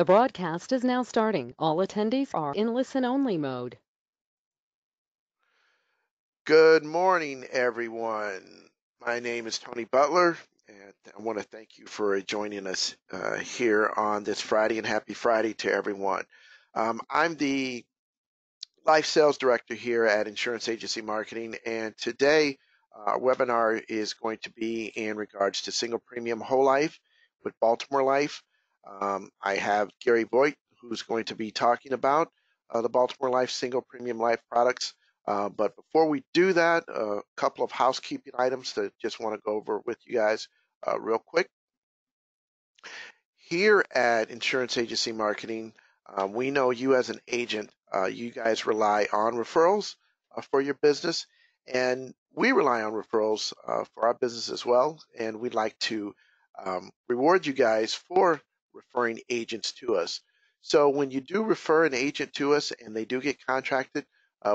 The broadcast is now starting. All attendees are in listen-only mode. Good morning, everyone. My name is Tony Butler, and I want to thank you for joining us here on this Friday, and happy Friday to everyone. I'm the Life Sales Director here at Insurance Agency Marketing, and today our webinar is going to be in regards to single premium whole life with Baltimore Life. I have Gary Voigt, who's going to be talking about the Baltimore Life single premium life products. But before we do that, a couple of housekeeping items that I just want to go over with you guys real quick. Here at Insurance Agency Marketing, we know you as an agent, you guys rely on referrals for your business, and we rely on referrals for our business as well, and we'd like to reward you guys for referring agents to us. So when you do refer an agent to us and they do get contracted,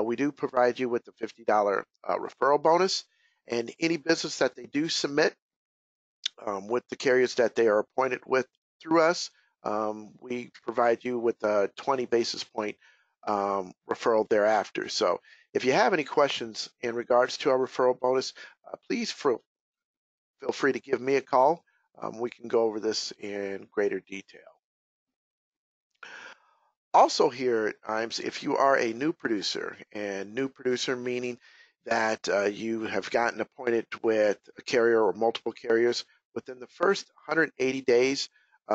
we do provide you with the $50 referral bonus, and any business that they do submit with the carriers that they are appointed with through us, we provide you with a 20 basis point referral thereafter. So if you have any questions in regards to our referral bonus, please feel free to give me a call. We can go over this in greater detail. Also here at IAMS, if you are a new producer, and new producer meaning that you have gotten appointed with a carrier or multiple carriers, within the first 180 days,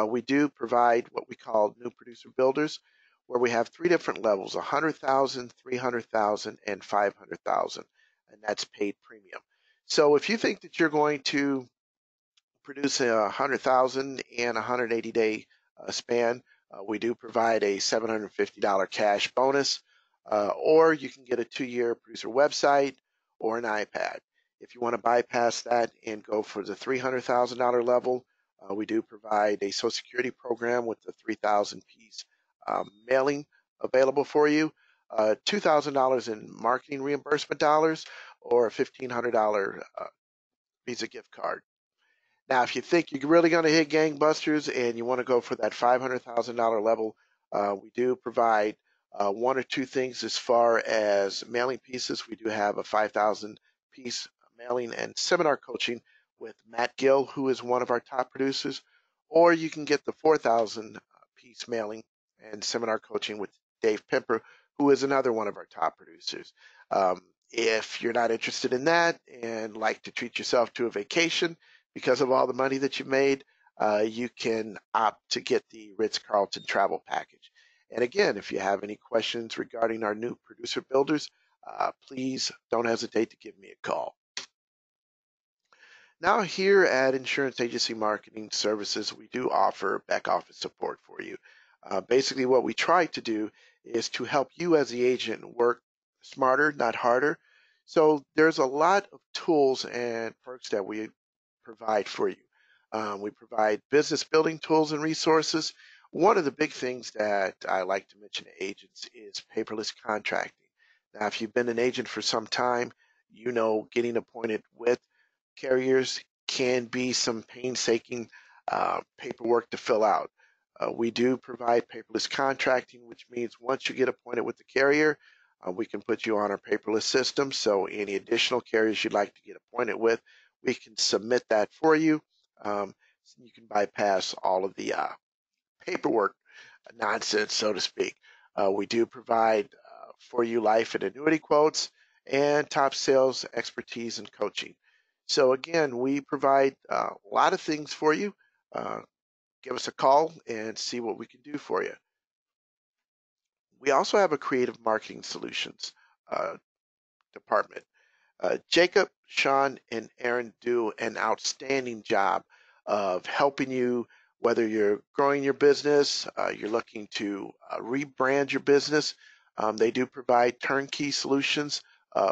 we do provide what we call new producer builders, where we have three different levels: 100,000, 300,000, and 500,000, and that's paid premium. So if you think that you're going to produce 100,000 in a 180-day span, we do provide a $750 cash bonus, or you can get a 2-year producer website or an iPad. If you want to bypass that and go for the $300,000 level, we do provide a Social Security program with the 3,000 piece mailing available for you, $2,000 in marketing reimbursement dollars, or a $1,500 Visa gift card. Now, if you think you're really going to hit gangbusters and you want to go for that $500,000 level, we do provide one or two things as far as mailing pieces. We do have a 5,000 piece mailing and seminar coaching with Matt Gill, who is one of our top producers, or you can get the 4,000 piece mailing and seminar coaching with Dave Pimper, who is another one of our top producers. If you're not interested in that and like to treat yourself to a vacation because of all the money that you've made, you can opt to get the Ritz-Carlton travel package. And again, if you have any questions regarding our new producer builders, please don't hesitate to give me a call. Now here at Insurance Agency Marketing Services, we do offer back office support for you. Basically what we try to do is to help you as the agent work smarter, not harder. So there's a lot of tools and perks that we provide for you. We provide business building tools and resources. One of the big things that I like to mention to agents is paperless contracting. Now, if you've been an agent for some time, you know getting appointed with carriers can be some painstaking paperwork to fill out. We do provide paperless contracting, which means once you get appointed with the carrier, we can put you on our paperless system. So any additional carriers you'd like to get appointed with, we can submit that for you. So you can bypass all of the paperwork nonsense, so to speak. We do provide for you life and annuity quotes and top sales expertise and coaching. So again, we provide a lot of things for you. Give us a call and see what we can do for you. We also have a creative marketing solutions department. Jacob, Sean, and Aaron do an outstanding job of helping you, whether you're growing your business, you're looking to rebrand your business. They do provide turnkey solutions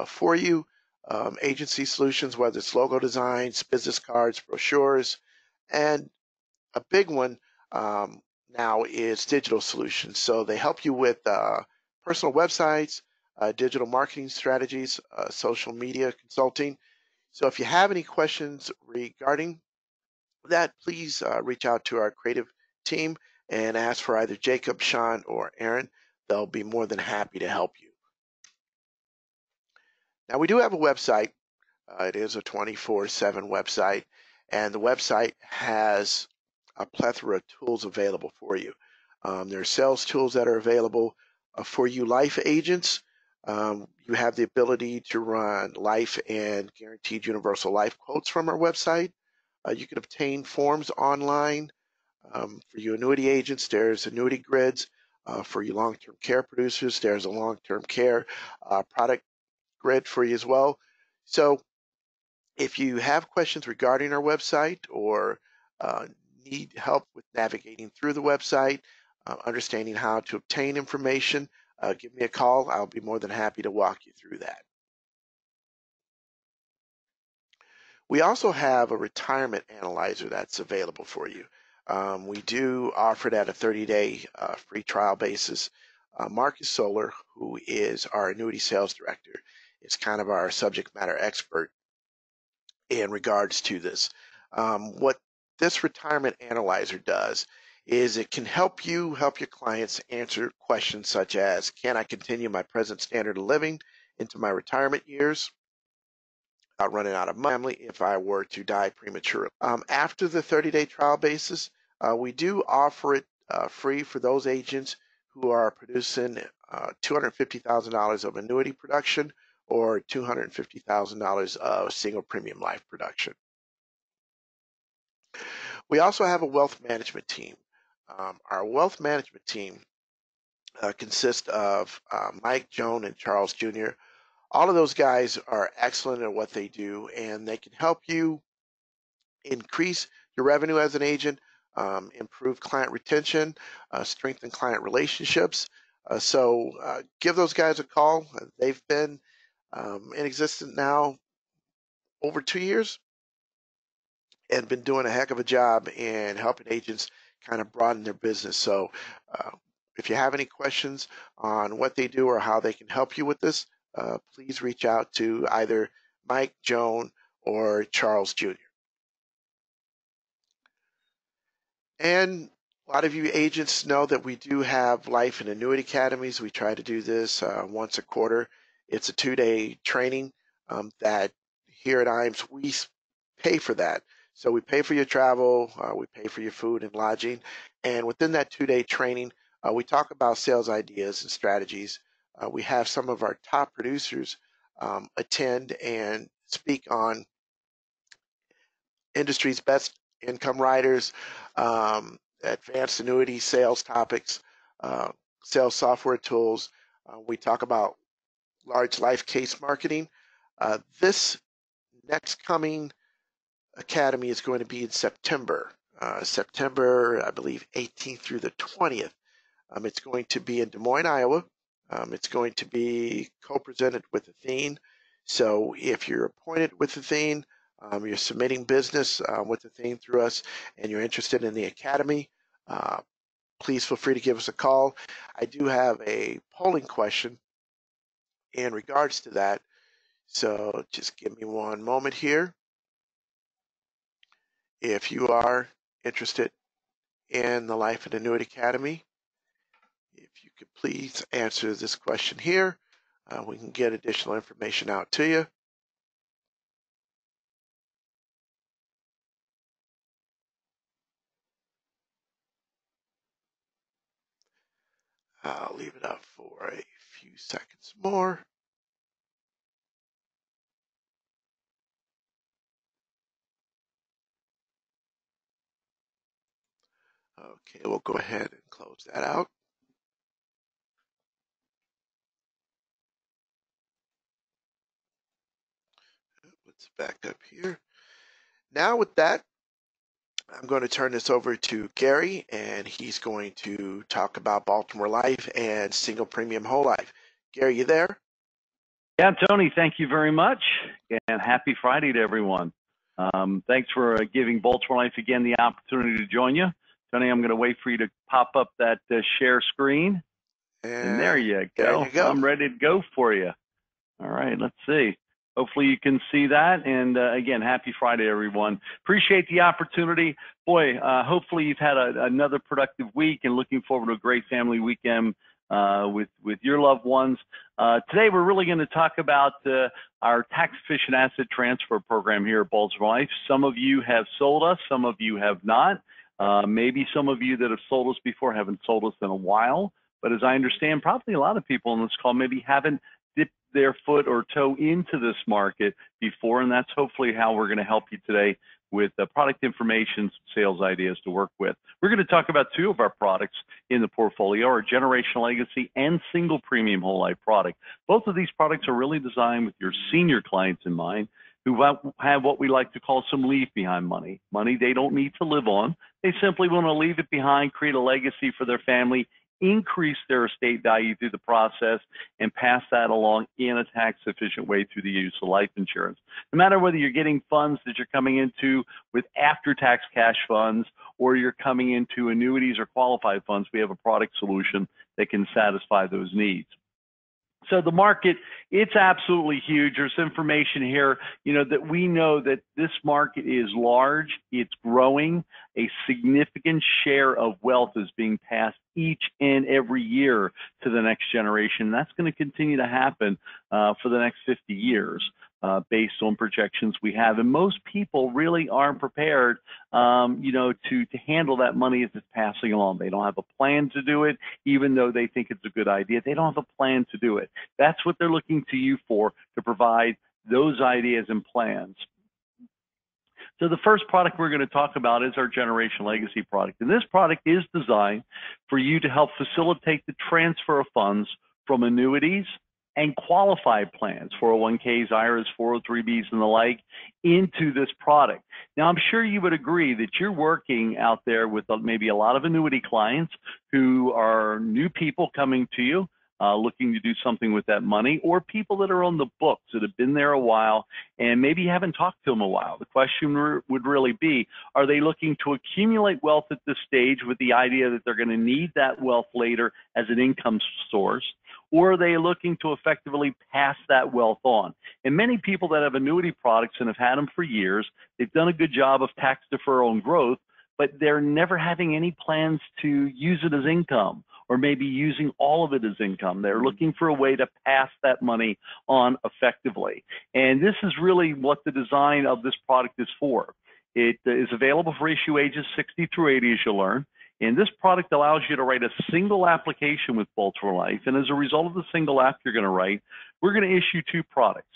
for you, agency solutions, whether it's logo designs, business cards, brochures, and a big one now is digital solutions. So they help you with personal websites, digital marketing strategies, social media consulting. So if you have any questions regarding that, please reach out to our creative team and ask for either Jacob, Sean, or Aaron. They'll be more than happy to help you. Now, we do have a website. It is a 24/7 website, and the website has a plethora of tools available for you. There are sales tools that are available for you life agents. You have the ability to run life and guaranteed universal life quotes from our website. You can obtain forms online. For you annuity agents, there's annuity grids. For you long-term care producers, there's a long-term care product grid for you as well. So if you have questions regarding our website or need help with navigating through the website, understanding how to obtain information, give me a call. I'll be more than happy to walk you through that. We also have a retirement analyzer that's available for you. We do offer it at a 30-day free trial basis. Marcus Solar, who is our annuity sales director, is kind of our subject matter expert in regards to this. What this retirement analyzer does is it can help you help your clients answer questions such as, can I continue my present standard of living into my retirement years without running out of money if I were to die prematurely? After the 30-day trial basis, we do offer it free for those agents who are producing $250,000 of annuity production or $250,000 of single premium life production. We also have a wealth management team. Our wealth management team consists of Mike, Joan, and Charles Jr. All of those guys are excellent at what they do, and they can help you increase your revenue as an agent, improve client retention, strengthen client relationships. So give those guys a call. They've been in existence now over 2 years and been doing a heck of a job in helping agents kind of broaden their business. So if you have any questions on what they do or how they can help you with this, please reach out to either Mike, Joan, or Charles Jr. And a lot of you agents know that we do have life and annuity academies. We try to do this once a quarter. It's a 2-day training that here at IAMS, we pay for that. So we pay for your travel, we pay for your food and lodging. And within that 2-day training, we talk about sales ideas and strategies. We have some of our top producers attend and speak on industry's best income writers, advanced annuity sales topics, sales software tools. We talk about large life case marketing. This next coming academy is going to be in September. September, I believe, 18th through the 20th. It's going to be in Des Moines, Iowa. It's going to be co-presented with Athene. So if you're appointed with Athene, you're submitting business with Athene through us, and you're interested in the academy, please feel free to give us a call. I do have a polling question in regards to that. So just give me one moment here. If you are interested in the Life and Annuity Academy, if you could please answer this question here, we can get additional information out to you. I'll leave it up for a few seconds more. Okay, we'll go ahead and close that out. Let's back up here. Now with that, I'm going to turn this over to Gary, and he's going to talk about Baltimore Life and single premium whole life. Gary, you there? Yeah, Tony, thank you very much, and happy Friday to everyone. Thanks for giving Baltimore Life again the opportunity to join you. Tony, I'm going to wait for you to pop up that share screen. And there you go. There you go. I'm ready to go for you. All right, let's see. Hopefully you can see that. And again, happy Friday, everyone. Appreciate the opportunity. Boy, hopefully you've had another productive week and looking forward to a great family weekend with your loved ones. Today, we're really going to talk about our tax-efficient asset transfer program here at Baltimore Life. Some of you have sold us, some of you have not. Maybe some of you that have sold us before haven't sold us in a while. But as I understand, probably a lot of people on this call maybe haven't dipped their foot or toe into this market before, and that's hopefully how we're going to help you today with product information, sales ideas to work with. We're going to talk about two of our products in the portfolio, our Generational Legacy and Single Premium Whole Life product. Both of these products are really designed with your senior clients in mind who have what we like to call some leave behind money. Money they don't need to live on. They simply want to leave it behind, create a legacy for their family, increase their estate value through the process, and pass that along in a tax-efficient way through the use of life insurance. No matter whether you're getting funds that you're coming into with after-tax cash funds or you're coming into annuities or qualified funds, we have a product solution that can satisfy those needs. So the market, it's absolutely huge. There's information here, that we know that this market is large, it's growing. A significant share of wealth is being passed each and every year to the next generation. That's going to continue to happen for the next 50 years. Based on projections we have, and most people really aren't prepared, to handle that money as it's passing along. They don't have a plan to do it, even though they think it's a good idea. They don't have a plan to do it. That's what they're looking to you for, to provide those ideas and plans. So the first product we're going to talk about is our Generational Legacy product, and this product is designed for you to help facilitate the transfer of funds from annuities and qualified plans, 401ks, IRAs, 403bs, and the like, into this product. Now, I'm sure you would agree that you're working out there with maybe a lot of annuity clients who are new people coming to you, looking to do something with that money, or people that are on the books that have been there a while and maybe you haven't talked to them a while. The question would really be, are they looking to accumulate wealth at this stage with the idea that they're going to need that wealth later as an income source? Or are they looking to effectively pass that wealth on? And many people that have annuity products and have had them for years, they've done a good job of tax deferral and growth, but they're never having any plans to use it as income, or maybe using all of it as income. They're looking for a way to pass that money on effectively. And this is really what the design of this product is for. It is available for issue ages 60 through 80, as you'll learn. And this product allows you to write a single application with Baltimore Life. And as a result of the single app you're going to write, we're going to issue two products.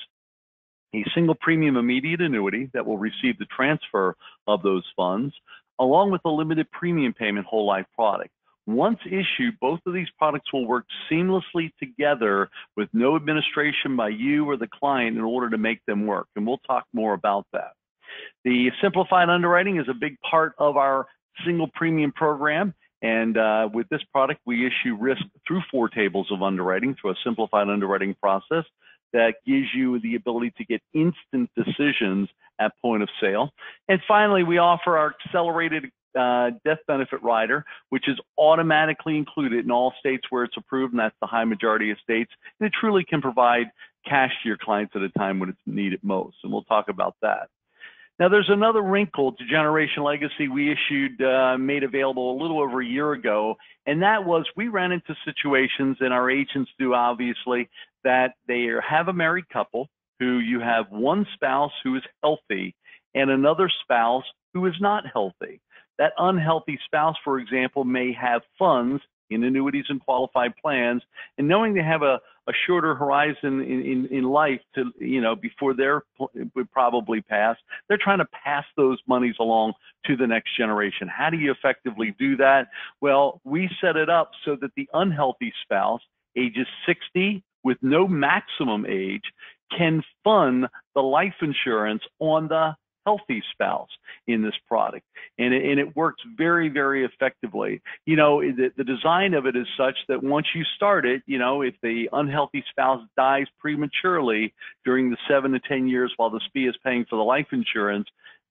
A single premium immediate annuity that will receive the transfer of those funds, along with a limited premium payment whole life product. Once issued, both of these products will work seamlessly together with no administration by you or the client in order to make them work. And we'll talk more about that. The simplified underwriting is a big part of our single premium program, and with this product we issue risk through 4 tables of underwriting through a simplified underwriting process that gives you the ability to get instant decisions at point of sale. And finally, we offer our accelerated death benefit rider, which is automatically included in all states where it's approved, and that's the high majority of states, and it truly can provide cash to your clients at a time when it's needed most, and we'll talk about that. Now, there's another wrinkle to Generational Legacy we issued, made available a little over a year ago, and that was we ran into situations, and our agents do obviously, that they have a married couple who you have one spouse who is healthy and another spouse who is not healthy. That unhealthy spouse, for example, may have funds in annuities and qualified plans, and knowing they have a shorter horizon in life to, before they would probably pass, they're trying to pass those monies along to the next generation. How do you effectively do that? Well, we set it up so that the unhealthy spouse, ages 60 with no maximum age, can fund the life insurance on the healthy spouse in this product, and it works very, very effectively. The design of it is such that once you start it, if the unhealthy spouse dies prematurely during the 7 to 10 years while the SPIA is paying for the life insurance,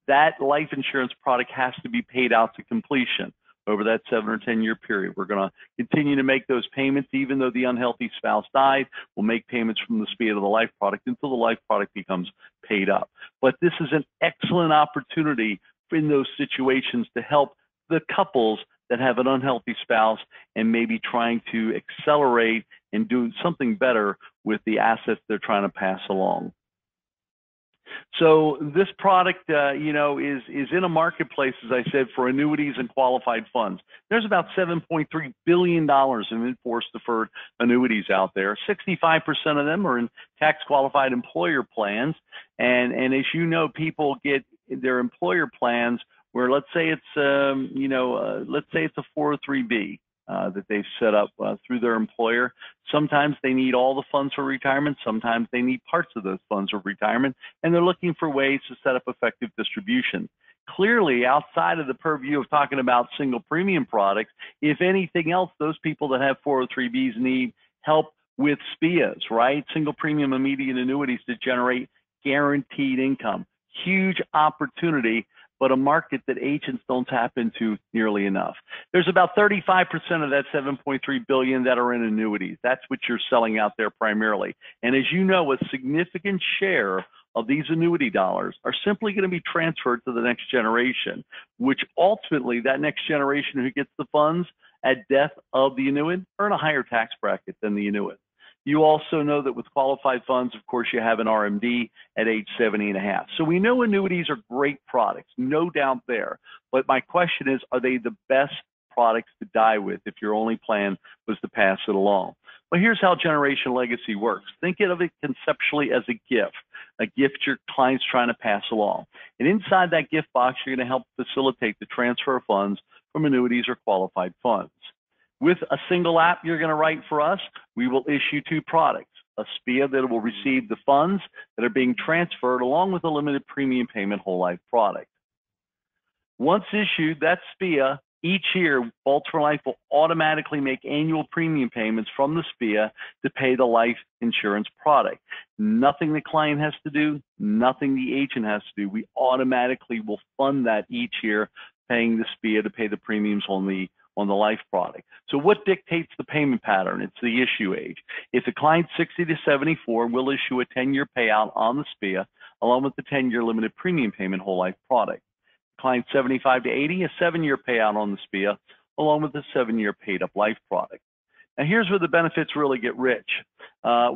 that life insurance product has to be paid out to completion. over that 7 or 10-year period. We're going to continue to make those payments even though the unhealthy spouse died. We'll make payments from the SPIA to the life product until the life product becomes paid up. But this is an excellent opportunity in those situations to help the couples that have an unhealthy spouse and maybe trying to accelerate and do something better with the assets they're trying to pass along. So this product, you know, is in a marketplace, as I said, for annuities and qualified funds. There's about $7.3 billion in enforced deferred annuities out there. 65% of them are in tax-qualified employer plans. And as you know, people get their employer plans where, let's say it's, let's say it's a 403B. That they've set up through their employer. Sometimes they need all the funds for retirement. Sometimes they need parts of those funds for retirement, and they're looking for ways to set up effective distribution. Clearly, outside of the purview of talking about single premium products, if anything else, those people that have 403Bs need help with SPIAs, right? Single premium immediate annuities to generate guaranteed income. Huge opportunity, but a market that agents don't tap into nearly enough. There's about 35% of that $7.3 billion that are in annuities. That's what you're selling out there primarily. And as you know, a significant share of these annuity dollars are simply going to be transferred to the next generation, which ultimately that next generation who gets the funds at death of the annuitant are in a higher tax bracket than the annuitant. You also know that with qualified funds, of course, you have an RMD at age 70 and a half. So we know annuities are great products, no doubt there. But my question is, are they the best products to die with if your only plan was to pass it along? Well, here's how Generation Legacy works. Think of it conceptually as a gift your client's trying to pass along. And inside that gift box, you're going to help facilitate the transfer of funds from annuities or qualified funds. With a single app you're going to write for us, we will issue two products, a SPIA that will receive the funds that are being transferred along with a limited premium payment whole life product. Once issued, that SPIA, each year, Baltimore Life will automatically make annual premium payments from the SPIA to pay the life insurance product. Nothing the client has to do, nothing the agent has to do. We automatically will fund that each year, paying the SPIA to pay the premiums on the life product. So what dictates the payment pattern? It's the issue age. If the client's 60 to 74, we'll issue a 10-year payout on the SPIA, along with the 10-year limited premium payment whole life product. Client 75 to 80, a 7-year payout on the SPIA, along with the 7-year paid-up life product. Now here's where the benefits really get rich.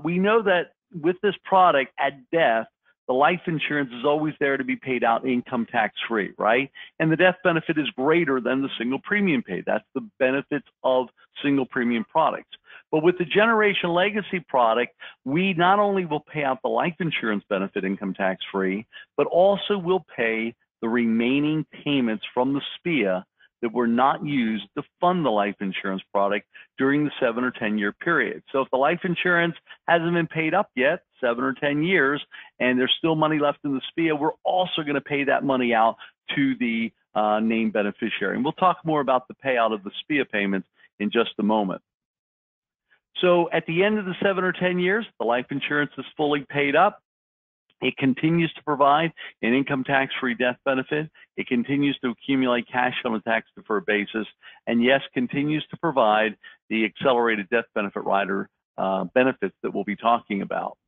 We know that with this product at death, the life insurance is always there to be paid out income tax-free, right? And the death benefit is greater than the single premium paid. That's the benefits of single premium products. But with the Generation Legacy product, we not only will pay out the life insurance benefit income tax-free, but also will pay the remaining payments from the SPIA that were not used to fund the life insurance product during the 7 or 10-year period. So if the life insurance hasn't been paid up yet, 7 or 10 years, and there's still money left in the SPIA, we're also going to pay that money out to the named beneficiary. And we'll talk more about the payout of the SPIA payments in just a moment. So at the end of the 7 or 10 years, the life insurance is fully paid up. It continues to provide an income tax-free death benefit. It continues to accumulate cash on a tax-deferred basis, and yes, continues to provide the accelerated death benefit rider benefits that we'll be talking about.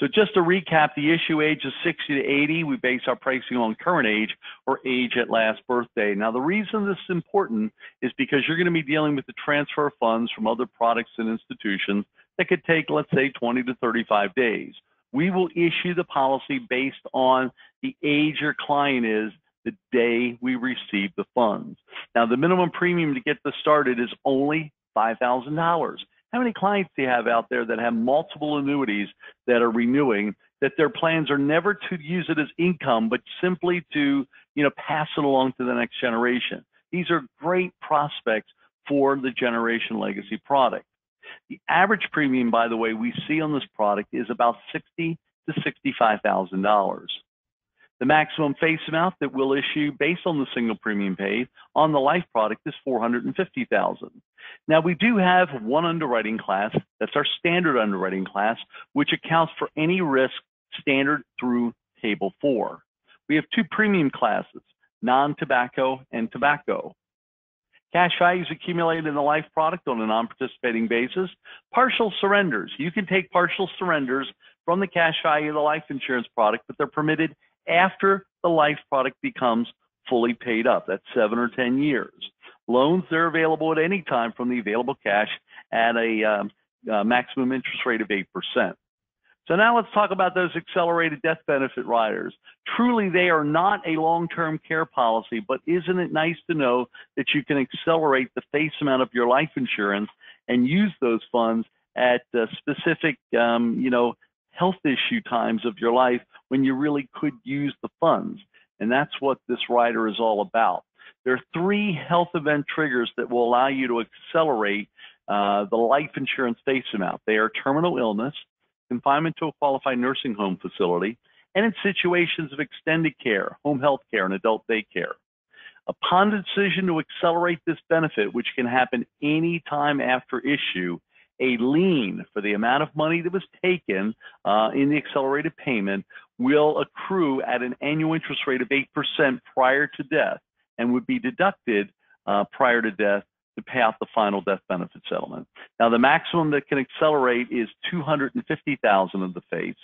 So just to recap, the issue age is 60 to 80. We base our pricing on current age or age at last birthday. Now, the reason this is important is because you're going to be dealing with the transfer of funds from other products and institutions that could take, let's say, 20 to 35 days. We will issue the policy based on the age your client is the day we receive the funds. Now, the minimum premium to get this started is only $5,000. How many clients do you have out there that have multiple annuities that are renewing, that their plans are never to use it as income, but simply to, pass it along to the next generation? These are great prospects for the Generation Legacy product. The average premium, by the way, we see on this product is about $60,000 to $65,000. The maximum face amount that we'll issue based on the single premium paid on the life product is $450,000. Now, we do have one underwriting class, that's our standard underwriting class, which accounts for any risk standard through Table 4. We have two premium classes, non-tobacco and tobacco. Cash values accumulated in the life product on a non-participating basis. Partial surrenders. You can take partial surrenders from the cash value of the life insurance product, but they're permitted after the life product becomes fully paid up. That's 7 or 10 years. Loans, they're available at any time from the available cash at a maximum interest rate of 8%. So now let's talk about those accelerated death benefit riders. Truly, they are not a long-term care policy, but isn't it nice to know that you can accelerate the face amount of your life insurance and use those funds at specific, health issue times of your life when you really could use the funds. And that's what this rider is all about. There are 3 health event triggers that will allow you to accelerate the life insurance face amount. They are terminal illness, confinement to a qualified nursing home facility, and in situations of extended care, home health care, and adult daycare. Upon the decision to accelerate this benefit, which can happen any time after issue, a lien for the amount of money that was taken in the accelerated payment will accrue at an annual interest rate of 8% prior to death and would be deducted prior to death to pay out the final death benefit settlement. Now, the maximum that can accelerate is $250,000 of the face.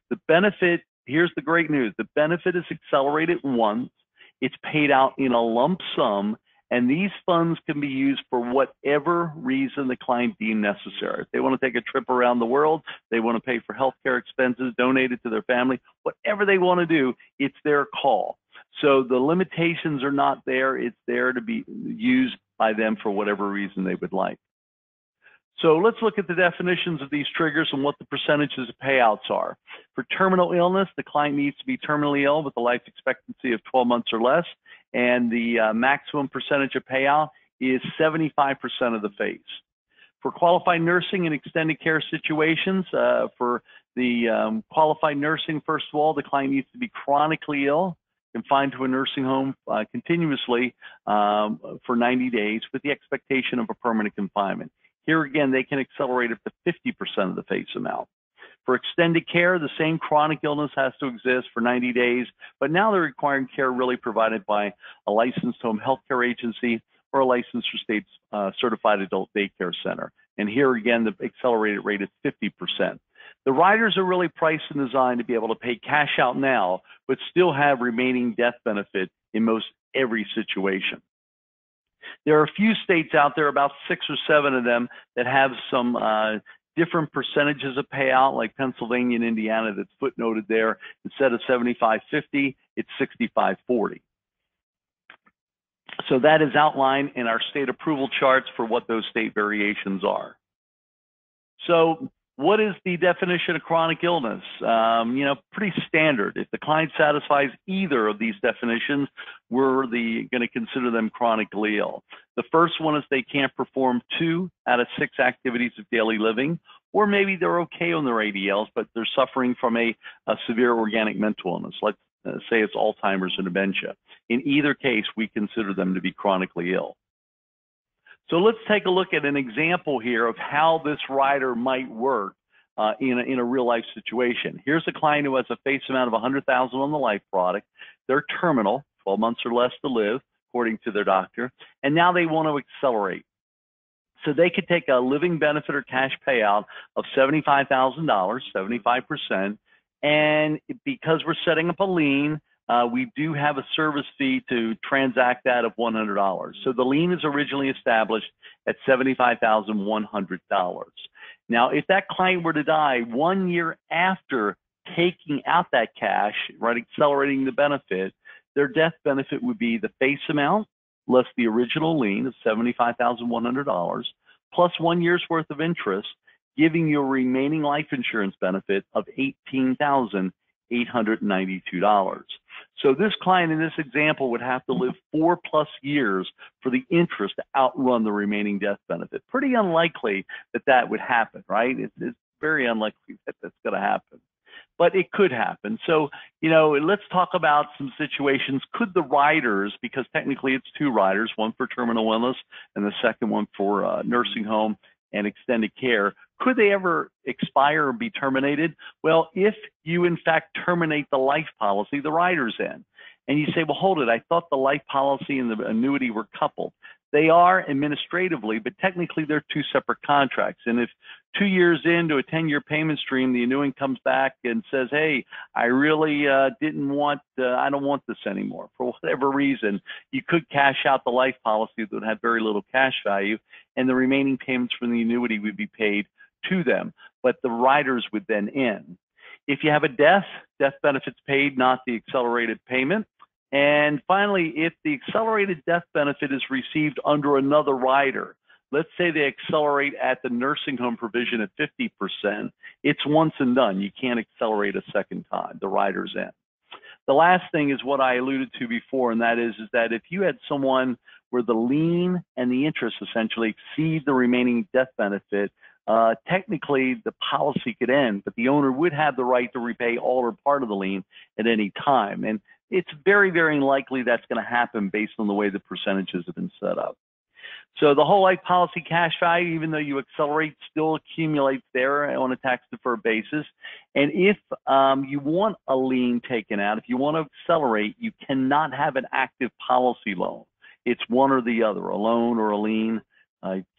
The benefit, here's the great news, the benefit is accelerated once, it's paid out in a lump sum, and these funds can be used for whatever reason the client deemed necessary. If they want to take a trip around the world, they want to pay for healthcare expenses, donate it to their family, whatever they want to do, it's their call. So the limitations are not there, it's there to be used by them for whatever reason they would like. So let's look at the definitions of these triggers and what the percentages of payouts are. For terminal illness, the client needs to be terminally ill with a life expectancy of 12 months or less, and the maximum percentage of payout is 75% of the face. For qualified nursing and extended care situations, for the qualified nursing, first of all, the client needs to be chronically ill, confined to a nursing home continuously for 90 days with the expectation of a permanent confinement. Here again, they can accelerate up to 50% of the face amount. For extended care, the same chronic illness has to exist for 90 days, but now they're requiring care really provided by a licensed home health care agency or a licensed or state certified adult daycare center. And here again, the accelerated rate is 50%. The riders are really priced and designed to be able to pay cash out now, but still have remaining death benefit in most every situation. There are a few states out there, about 6 or 7 of them, that have some different percentages of payout, like Pennsylvania and Indiana that's footnoted there. Instead of 75-50, it's 65-40. So that is outlined in our state approval charts for what those state variations are. So what is the definition of chronic illness? Pretty standard. If the client satisfies either of these definitions, we're going to consider them chronically ill. The first one is they can't perform 2 out of 6 activities of daily living, or maybe they're okay on their ADLs, but they're suffering from a severe organic mental illness. Let's say it's Alzheimer's or dementia. In either case, we consider them to be chronically ill. So let's take a look at an example here of how this rider might work in a real life situation. Here's a client who has a face amount of $100,000 on the life product. They're terminal, 12 months or less to live, according to their doctor, and now they want to accelerate. So they could take a living benefit or cash payout of $75,000, 75%, and because we're setting up a lien, we do have a service fee to transact that of $100. So the lien is originally established at $75,100. Now, if that client were to die 1 year after taking out that cash, right, accelerating the benefit, their death benefit would be the face amount less the original lien of $75,100 plus 1 year's worth of interest, giving you a remaining life insurance benefit of $18,892. So this client in this example would have to live 4+ years for the interest to outrun the remaining death benefit. Pretty unlikely that that would happen, right? It's very unlikely that that's going to happen, but it could happen. So, let's talk about some situations. Could the riders, because technically it's 2 riders, one for terminal illness and the second one for nursing home and extended care, could they ever expire or be terminated? Well, if you in fact terminate the life policy, the rider's in. And you say, well, hold it, I thought the life policy and the annuity were coupled. They are administratively, but technically they're two separate contracts. And if 2 years into a 10-year payment stream, the annuitant comes back and says, hey, I really I don't want this anymore, for whatever reason, you could cash out the life policy that would have very little cash value, and the remaining payments from the annuity would be paid to them, but the riders would then end. If you have a death benefits paid, not the accelerated payment. And finally, if the accelerated death benefit is received under another rider, let's say they accelerate at the nursing home provision at 50%, it's once and done. You can't accelerate a second time. The rider's end. The last thing is what I alluded to before, and that is that if you had someone where the lien and the interest essentially exceed the remaining death benefit, technically the policy could end, but the owner would have the right to repay all or part of the lien at any time. And it's very, very unlikely that's going to happen based on the way the percentages have been set up. So the whole life policy cash value, even though you accelerate, still accumulates there on a tax-deferred basis. And if you want a lien taken out, if you want to accelerate, you cannot have an active policy loan. It's one or the other, a loan or a lien.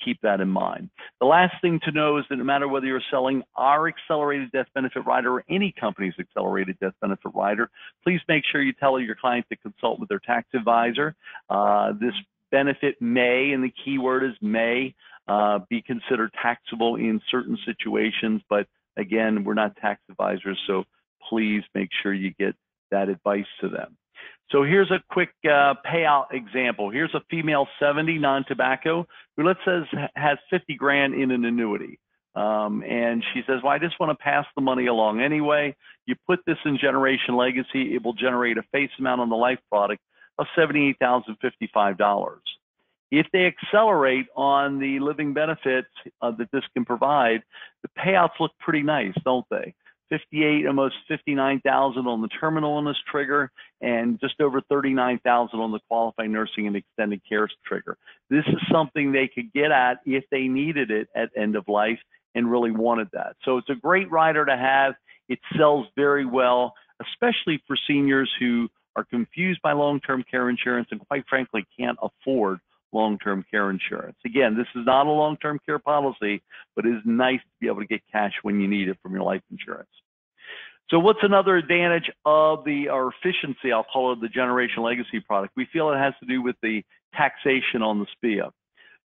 Keep that in mind. The last thing to know is that no matter whether you're selling our accelerated death benefit rider or any company's accelerated death benefit rider, please make sure you tell your client to consult with their tax advisor. This benefit may, and the key word is may, be considered taxable in certain situations, but again, we're not tax advisors, so please make sure you get that advice to them. So here's a quick payout example. Here's a female 70 non-tobacco who, let's say, has 50 grand in an annuity. And she says, well, I just want to pass the money along anyway. You put this in Generation Legacy, it will generate a face amount on the life product of $78,055. If they accelerate on the living benefits that this can provide, the payouts look pretty nice, don't they? 58, almost 59,000 on the terminal illness trigger, and just over 39,000 on the qualified nursing and extended care trigger. This is something they could get at if they needed it at end of life and really wanted that. So it's a great rider to have. It sells very well, especially for seniors who are confused by long-term care insurance and quite frankly can't afford long-term care insurance. Again, this is not a long-term care policy, but it is nice to be able to get cash when you need it from your life insurance. So what's another advantage of or efficiency, I'll call it, the Generation Legacy product? We feel it has to do with the taxation on the SPIA.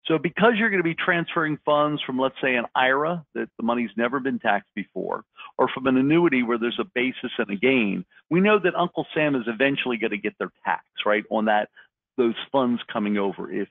So because you're going to be transferring funds from, let's say, an IRA that the money's never been taxed before, or from an annuity where there's a basis and a gain, we know that Uncle Sam is eventually going to get their tax, right, on those funds coming over, if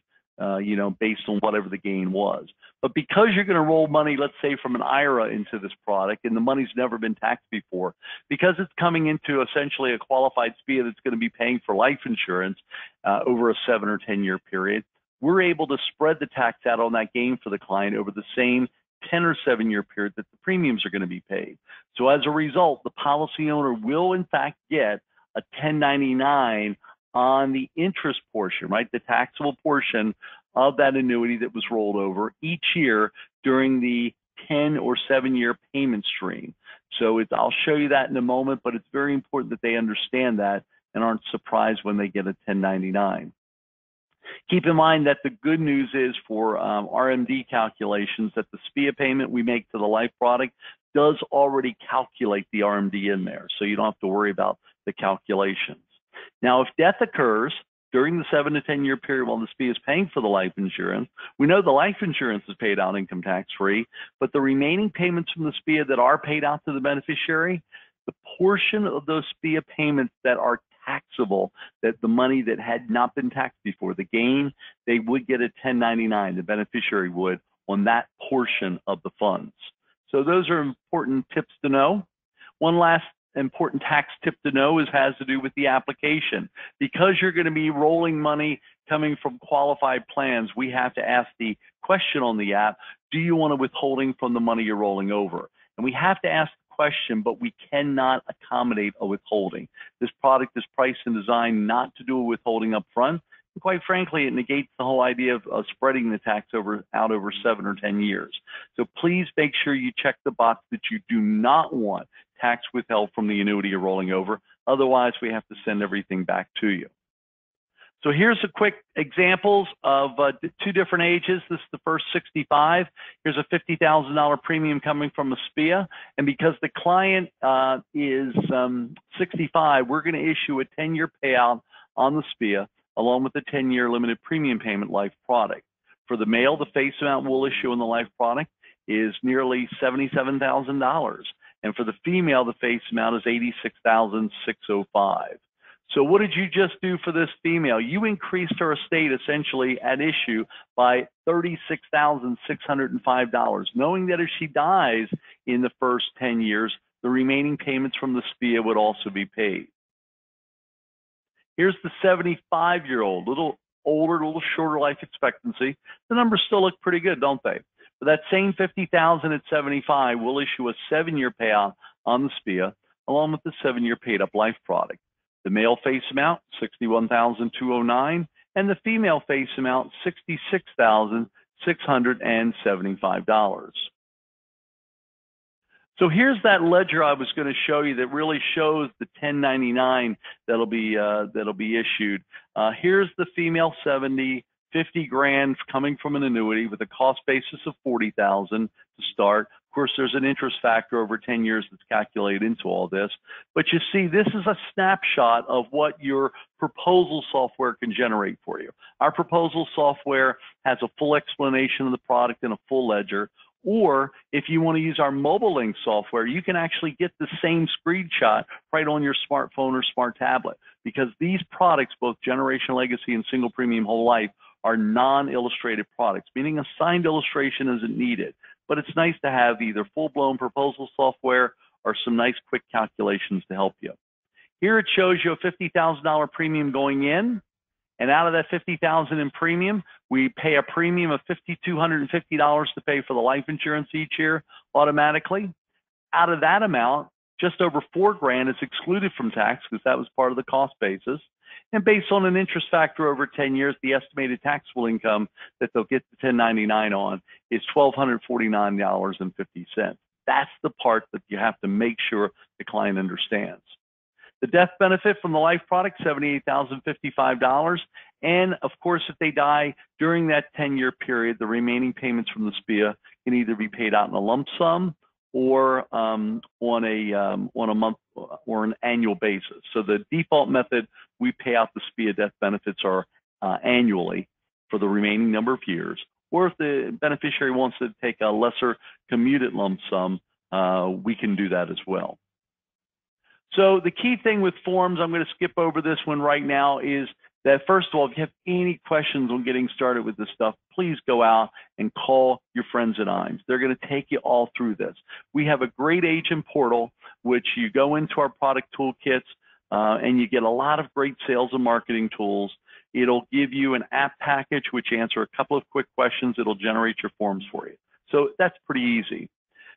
based on whatever the gain was. But because you're going to roll money, let's say, from an IRA into this product, and the money's never been taxed before, because it's coming into essentially a qualified SPIA that's going to be paying for life insurance over a 7 or 10 year period, we're able to spread the tax out on that gain for the client over the same 10 or 7 year period that the premiums are going to be paid. So as a result, the policy owner will in fact get a 1099 on the interest portion, right? The taxable portion of that annuity that was rolled over each year during the 10 or 7 year payment stream. So I'll show you that in a moment, but it's very important that they understand that and aren't surprised when they get a 1099. Keep in mind that the good news is for RMD calculations that the SPIA payment we make to the life product does already calculate the RMD in there, so you don't have to worry about the calculations. Now, if death occurs during the 7 to 10 year period while the SPIA is paying for the life insurance, we know the life insurance is paid out income tax free, but the remaining payments from the SPIA that are paid out to the beneficiary, the portion of those SPIA payments that are taxable, that the money that had not been taxed before, the gain, they would get a 1099, the beneficiary would, on that portion of the funds. So those are important tips to know. One last important tax tip to know has to do with the application. Because you're going to be rolling money coming from qualified plans, we have to ask the question on the app, do you want a withholding from the money you're rolling over? And we have to ask the question, but we cannot accommodate a withholding. This product is priced and designed not to do a withholding up front. And quite frankly, it negates the whole idea of spreading the tax out over 7 or 10 years. So please make sure you check the box that you do not want tax withheld from the annuity you're rolling over. Otherwise, we have to send everything back to you. So here's a quick examples of two different ages. This is the first 65. Here's a $50,000 premium coming from a SPIA. And because the client is 65, we're going to issue a 10-year payout on the SPIA along with the 10-year limited premium payment life product. For the male, the face amount we'll issue in the life product is nearly $77,000. And for the female, the face amount is $86,605. So what did you just do for this female? You increased her estate essentially at issue by $36,605, knowing that if she dies in the first 10 years, the remaining payments from the SPIA would also be paid. Here's the 75-year-old, little older, a little shorter life expectancy. The numbers still look pretty good, don't they? For that same $50,000 at 75, we'll issue a 7-year payout on the SPIA, along with the 7-year paid-up life product. The male face amount, $61,209, and the female face amount, $66,675. So here's that ledger I was going to show you that really shows the 1099 that'll be issued. Here's the female 70, 50 grand coming from an annuity with a cost basis of 40,000 to start. Of course, there's an interest factor over 10 years that's calculated into all this. But you see, this is a snapshot of what your proposal software can generate for you. Our proposal software has a full explanation of the product and a full ledger. Or if you want to use our mobile link software, you can actually get the same screenshot right on your smartphone or smart tablet, because these products, both Generation Legacy and Single Premium Whole Life, are non-illustrated products, meaning a signed illustration isn't needed. But it's nice to have either full-blown proposal software or some nice quick calculations to help you. Here it shows you a $50,000 premium going in, and out of that $50,000 in premium, we pay a premium of $5,250 to pay for the life insurance each year automatically. Out of that amount, just over $4 grand is excluded from tax because that was part of the cost basis. And based on an interest factor over 10 years, the estimated taxable income that they'll get the 1099 on is $1,249.50. That's the part that you have to make sure the client understands. The death benefit from the life product, $78,055. And of course, if they die during that 10-year period, the remaining payments from the SPIA can either be paid out in a lump sum or on a month or an annual basis. So the default method, we pay out the SPIA death benefits are annually for the remaining number of years. Or if the beneficiary wants to take a lesser commuted lump sum, we can do that as well. So the key thing with forms, I'm going to skip over this one right now, is that first of all, if you have any questions on getting started with this stuff, please go out and call your friends at IAMS. They're going to take you all through this. We have a great agent portal, which you go into our product toolkits, and you get a lot of great sales and marketing tools. It'll give you an app package, which answer a couple of quick questions. It'll generate your forms for you. So that's pretty easy.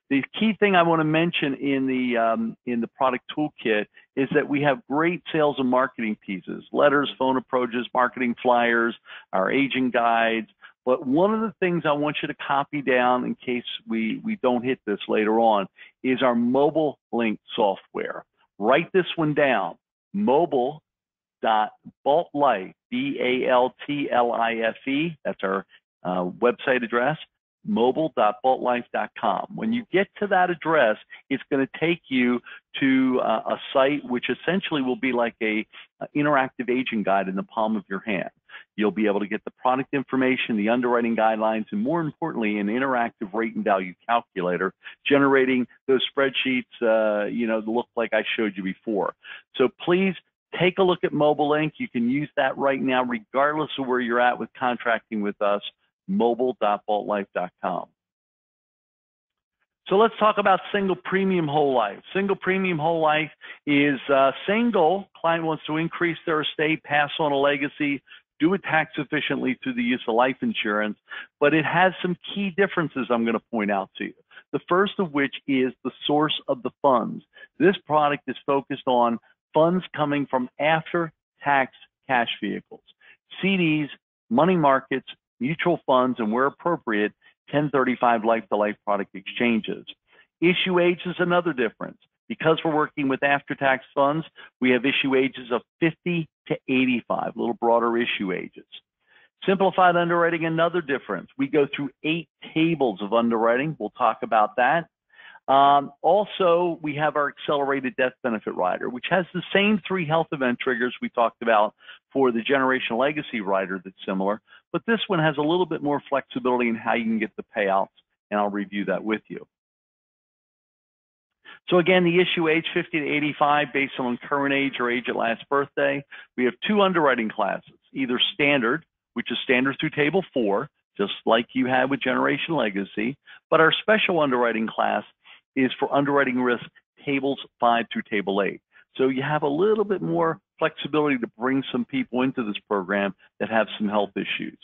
The key thing I want to mention in the product toolkit is that we have great sales and marketing pieces, letters, phone approaches, marketing flyers, our agent guides. But one of the things I want you to copy down in case we don't hit this later on is our mobile link software. Write this one down, mobile.baltlife, B-A-L-T-L-I-F-E, that's our website address, mobile.baltlife.com. When you get to that address, it's going to take you to a site which essentially will be like a interactive agent guide in the palm of your hand. You'll be able to get the product information, the underwriting guidelines, and more importantly, an interactive rate and value calculator, generating those spreadsheets, that look like I showed you before. So please take a look at Mobile Link. You can use that right now, regardless of where you're at with contracting with us, mobile.baltlife.com. So let's talk about single premium whole life. Single premium whole life is single. Client wants to increase their estate, pass on a legacy, do it tax efficiently through the use of life insurance, but it has some key differences I'm going to point out to you. The first of which is the source of the funds. This product is focused on funds coming from after-tax cash vehicles, CDs, money markets, mutual funds, and where appropriate, 1035 life-to-life product exchanges. Issue age is another difference. Because we're working with after-tax funds, we have issue ages of 50 to 85, a little broader issue ages. Simplified underwriting, another difference. We go through 8 tables of underwriting. We'll talk about that. Also, we have our accelerated death benefit rider, which has the same 3 health event triggers we talked about for the generational legacy rider that's similar, but this one has a little bit more flexibility in how you can get the payouts, and I'll review that with you. So again, the issue age 50 to 85 based on current age or age at last birthday. We have 2 underwriting classes, either standard, which is standard through table 4, just like you had with generation legacy, but our special underwriting class is for underwriting risk tables 5 through table 8. So you have a little bit more flexibility to bring some people into this program that have some health issues.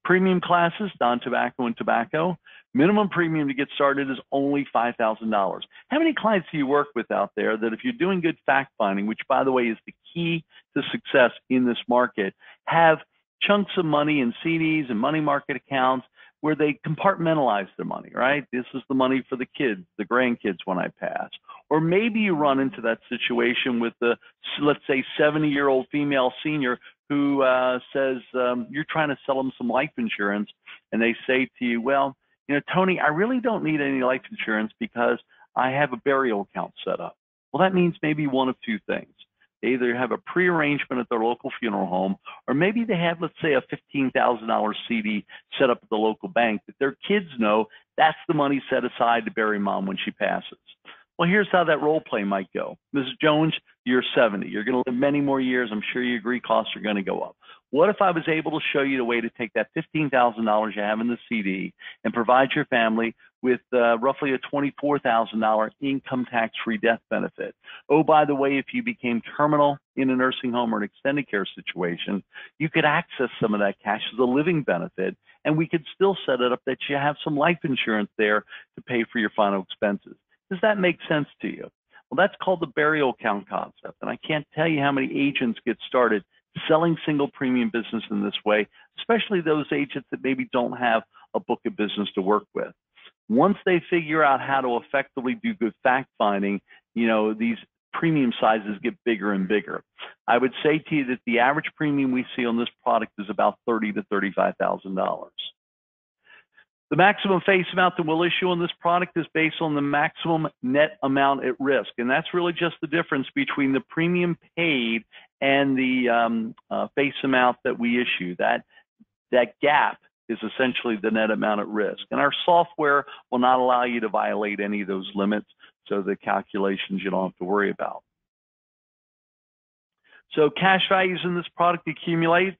Premium classes, non-tobacco and tobacco. Minimum premium to get started is only $5,000. How many clients do you work with out there that if you're doing good fact finding, which by the way is the key to success in this market, have chunks of money in CDs and money market accounts where they compartmentalize their money, right? This is the money for the kids, the grandkids when I pass. Or maybe you run into that situation with the, let's say, 70-year-old female senior who says you're trying to sell them some life insurance, and they say to you, well, you know, Tony, I really don't need any life insurance because I have a burial account set up. Well, that means maybe one of 2 things. They either have a pre-arrangement at their local funeral home, or maybe they have, let's say, a $15,000 CD set up at the local bank that their kids know that's the money set aside to bury mom when she passes. Well, here's how that role play might go. Mrs. Jones, you're 70. You're going to live many more years. I'm sure you agree costs are going to go up. What if I was able to show you the way to take that $15,000 you have in the CD and provide your family with roughly a $24,000 income tax-free death benefit? Oh, by the way, if you became terminal in a nursing home or an extended care situation, you could access some of that cash as a living benefit, and we could still set it up that you have some life insurance there to pay for your final expenses. Does that make sense to you? Well, that's called the burial account concept, and I can't tell you how many agents get started selling single premium business in this way, especially those agents that maybe don't have a book of business to work with. Once they figure out how to effectively do good fact finding, you know, these premium sizes get bigger and bigger. I would say to you that the average premium we see on this product is about $30,000 to $35,000. The maximum face amount that we'll issue on this product is based on the maximum net amount at risk, and that's really just the difference between the premium paid and the face amount that we issue. That gap is essentially the net amount at risk, and our software will not allow you to violate any of those limits, so the calculations you don't have to worry about. So cash values in this product accumulate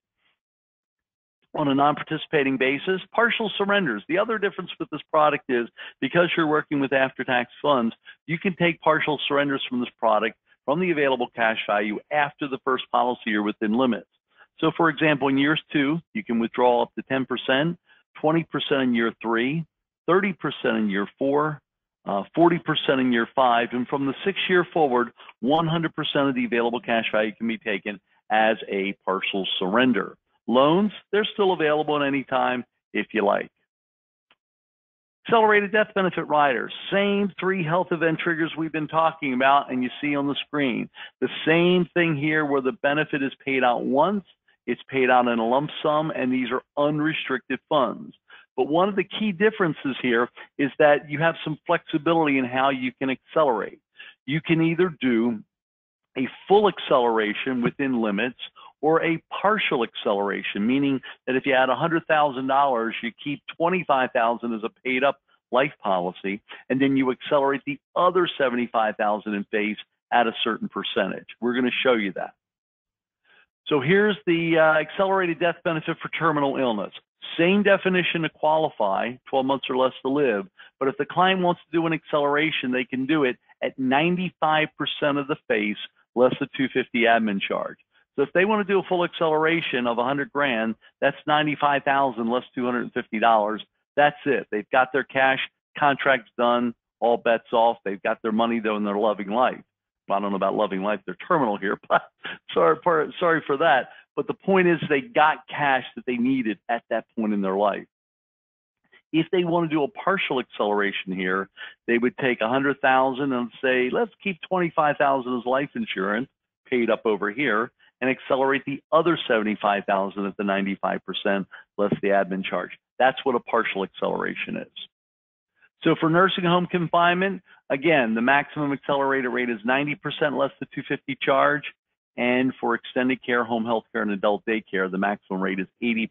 on a non-participating basis. Partial surrenders. The other difference with this product is because you're working with after-tax funds, you can take partial surrenders from this product from the available cash value after the first policy year within limits. So for example, in years 2, you can withdraw up to 10%, 20% in year 3, 30% in year 4, 40% in year 5, and from the 6th year forward, 100% of the available cash value can be taken as a partial surrender. Loans, they're still available at any time if you like. Accelerated death benefit riders, same 3 health event triggers we've been talking about and you see on the screen. The same thing here where the benefit is paid out once, it's paid out in a lump sum, and these are unrestricted funds. But one of the key differences here is that you have some flexibility in how you can accelerate. You can either do a full acceleration within limits or a partial acceleration, meaning that if you had $100,000, you keep $25,000 as a paid up life policy, and then you accelerate the other $75,000 in face at a certain percentage. We're going to show you that. So here's the accelerated death benefit for terminal illness. Same definition to qualify, 12 months or less to live, but if the client wants to do an acceleration, they can do it at 95% of the face, less the $250 admin charge. So if they want to do a full acceleration of 100 grand, that's 95,000 less $250. That's it. They've got their cash contracts done, all bets off. They've got their money though in their loving life. Well, I don't know about loving life, they're terminal here, but sorry for that. But the point is they got cash that they needed at that point in their life. If they want to do a partial acceleration here, they would take 100,000 and say, let's keep 25,000 as life insurance paid up over here, and accelerate the other $75,000 at the 95% less the admin charge. That's what a partial acceleration is. So for nursing home confinement, again, the maximum accelerated rate is 90% less the $250 charge. And for extended care, home health care, and adult daycare, the maximum rate is 80%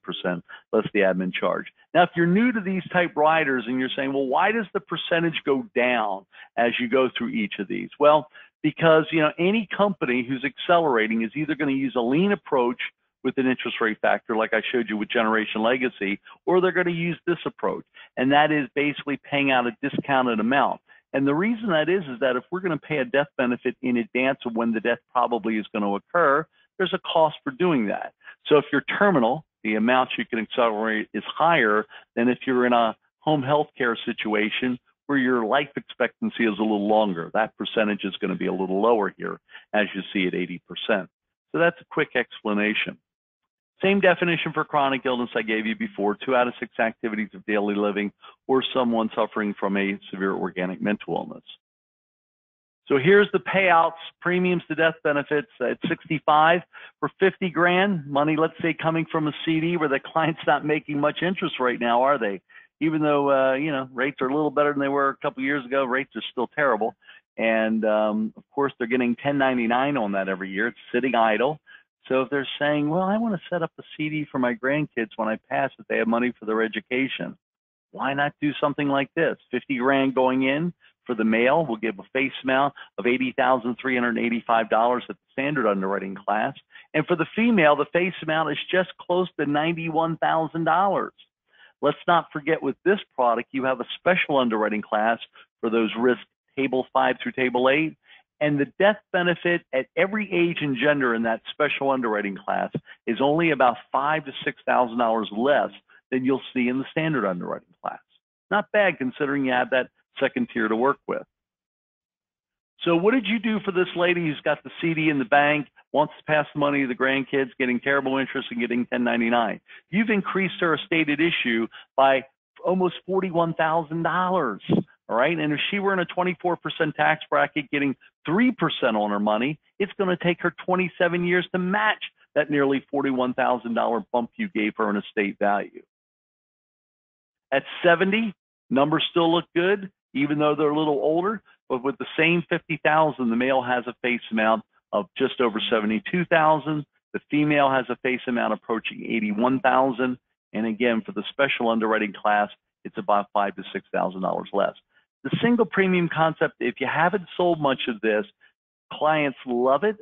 less the admin charge. Now, if you're new to these type riders and you're saying, well, why does the percentage go down as you go through each of these? Well, because any company who's accelerating is either going to use a LIEN approach with an interest rate factor like I showed you with Generation Legacy, or they're going to use this approach, and that is basically paying out a discounted amount. And the reason that is that if we're going to pay a death benefit in advance of when the death probably is going to occur, there's a cost for doing that. So if you're terminal, the amount you can accelerate is higher than if you're in a home health care situation where your life expectancy is a little longer. That percentage is going to be a little lower here, as you see at 80%. So that's a quick explanation. Same definition for chronic illness I gave you before, 2 out of 6 activities of daily living or someone suffering from a severe organic mental illness. So here's the payouts, premiums to death benefits at 65 for 50 grand, money, let's say, coming from a CD where the client's not making much interest right now, are they? Even though, rates are a little better than they were a couple of years ago, rates are still terrible. And of course, they're getting 1099 on that every year. It's sitting idle. So if they're saying, well, I want to set up a CD for my grandkids when I pass if they have money for their education, why not do something like this? 50 grand going in for the male. We'll give a face amount of $80,385 at the standard underwriting class. And for the female, the face amount is just close to $91,000. Let's not forget with this product, you have a special underwriting class for those risk table 5 through table 8. And the death benefit at every age and gender in that special underwriting class is only about $5,000 to $6,000 less than you'll see in the standard underwriting class. Not bad considering you have that second tier to work with. So what did you do for this lady who's got the CD in the bank, wants to pass the money to the grandkids, getting terrible interest and getting 1099? You've increased her estate at issue by almost $41,000. All right, and if she were in a 24% tax bracket getting 3% on her money, it's going to take her 27 years to match that nearly $41,000 bump you gave her in estate value. At 70, numbers still look good, even though they're a little older, but with the same 50,000, the male has a face amount of just over 72,000. The female has a face amount approaching 81,000. And again, for the special underwriting class, it's about $5,000 to $6,000 less. The single premium concept, if you haven't sold much of this, clients love it.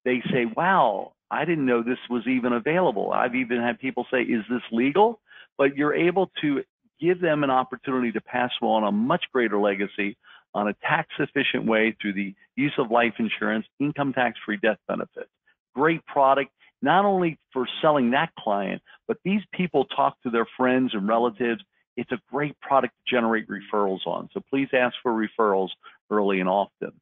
They say, wow, I didn't know this was even available. I've even had people say, is this legal? But you're able to give them an opportunity to pass on a much greater legacy on a tax-efficient way through the use of life insurance, income tax-free death benefits. Great product, not only for selling that client, but these people talk to their friends and relatives. It's a great product to generate referrals on. So please ask for referrals early and often.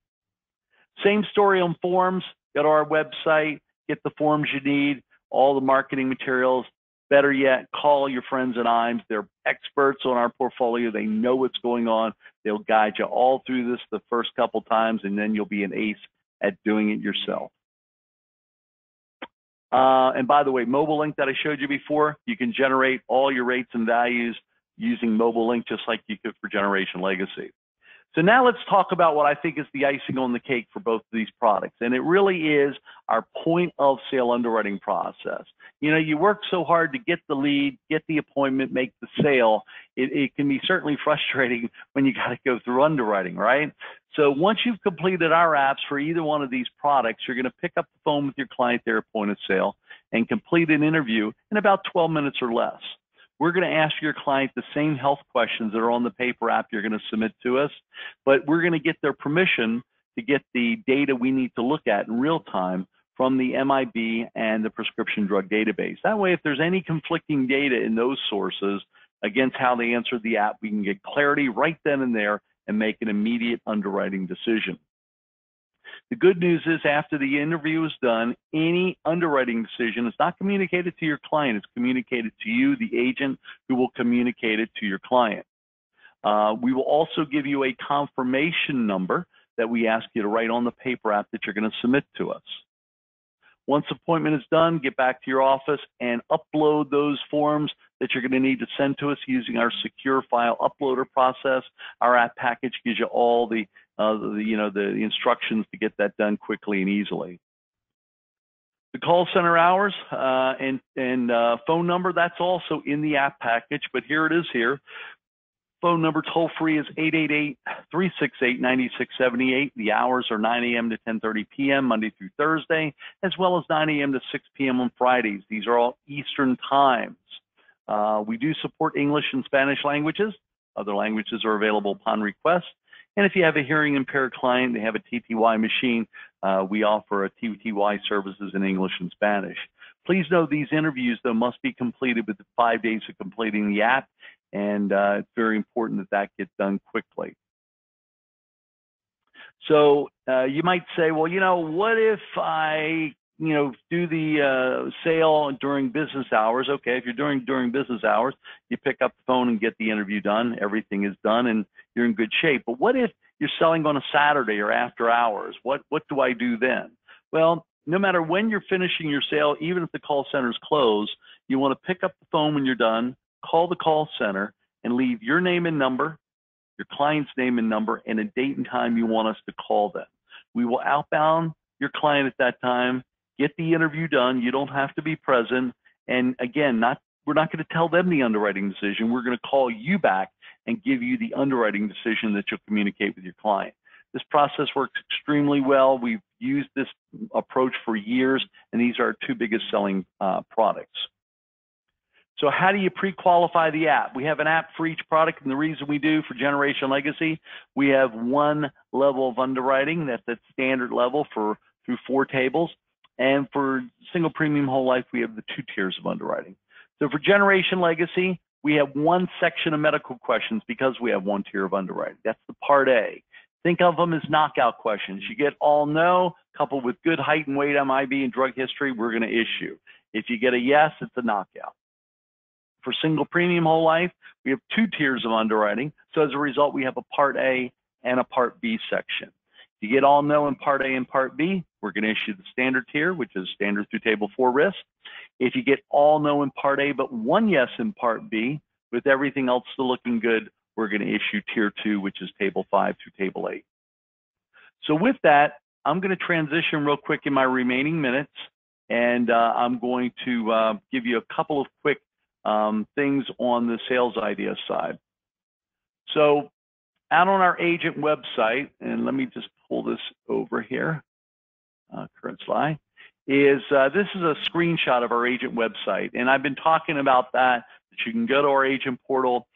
Same story on forms. Go to our website, get the forms you need, all the marketing materials. Better yet, call your friends at IAMS. They're experts on our portfolio. They know what's going on. They'll guide you all through this the first couple times, and then you'll be an ace at doing it yourself. And by the way, Mobile Link that I showed you before, you can generate all your rates and values using Mobile Link just like you could for Generation Legacy. So now let's talk about what I think is the icing on the cake for both of these products. And it really is our point of sale underwriting process. You know, you work so hard to get the lead, get the appointment, make the sale. It can be certainly frustrating when you got to go through underwriting, right? So once you've completed our apps for either one of these products, you're going to pick up the phone with your client there at point of sale and complete an interview in about 12 minutes or less. We're going to ask your client the same health questions that are on the paper app you're going to submit to us, but we're going to get their permission to get the data we need to look at in real time from the MIB and the prescription drug database. That way, if there's any conflicting data in those sources against how they answered the app, we can get clarity right then and there and make an immediate underwriting decision. The good news is after the interview is done, any underwriting decision is not communicated to your client. It's communicated to you, the agent, who will communicate it to your client. We will also give you a confirmation number that we ask you to write on the paper app that you're going to submit to us. Once appointment is done, get back to your office and upload those forms that you're going to need to send to us using our secure file uploader process. Our app package gives you all the instructions to get that done quickly and easily. The call center hours and phone number, that's also in the app package, but here it is here. Phone number toll free is 888-368-9678. The hours are 9 a.m. to 10:30 p.m. Monday through Thursday, as well as 9 a.m. to 6 p.m. on Fridays. These are all Eastern times. We do support English and Spanish languages. Other languages are available upon request. And if you have a hearing impaired client, they have a TTY machine, we offer a TTY services in English and Spanish. Please note these interviews, though, must be completed within 5 days of completing the app, and it's very important that that gets done quickly. So you might say, well, what if I do the sale during business hours? Okay, if you're doing during business hours, you pick up the phone and get the interview done. Everything is done and you're in good shape. But what if you're selling on a Saturday or after hours? What do I do then? Well, no matter when you're finishing your sale, even if the call center is closed, you want to pick up the phone when you're done, call the call center, and leave your name and number, your client's name and number, and a date and time you want us to call them. We will outbound your client at that time, get the interview done. You don't have to be present. And again, we're not going to tell them the underwriting decision. We're going to call you back and give you the underwriting decision that you'll communicate with your client. This process works extremely well. We've used this approach for years, and these are our two biggest selling products. So how do you pre-qualify the app? We have an app for each product, and the reason we do for Generation Legacy, we have one level of underwriting, that's that standard level through 4 tables. And for single premium whole life, we have the 2 tiers of underwriting. So for Generation Legacy, we have one section of medical questions because we have 1 tier of underwriting. That's the Part A. Think of them as knockout questions. You get all no, coupled with good height and weight, MIB, and drug history, we're going to issue. If you get a yes, it's a knockout. For single premium whole life, we have 2 tiers of underwriting. So as a result, we have a Part A and a Part B section. If you get all no in Part A and Part B, we're going to issue the standard tier, which is standard through Table 4 risk. If you get all no in Part A, but 1 yes in Part B, with everything else still looking good, we're going to issue Tier 2, which is Table 5 through Table 8. So with that, I'm going to transition real quick in my remaining minutes, and I'm going to give you a couple of quick things on the sales idea side. So out on our agent website, and let me just pull this over here, current slide, this is a screenshot of our agent website. And I've been talking about that you can go to our agent portal,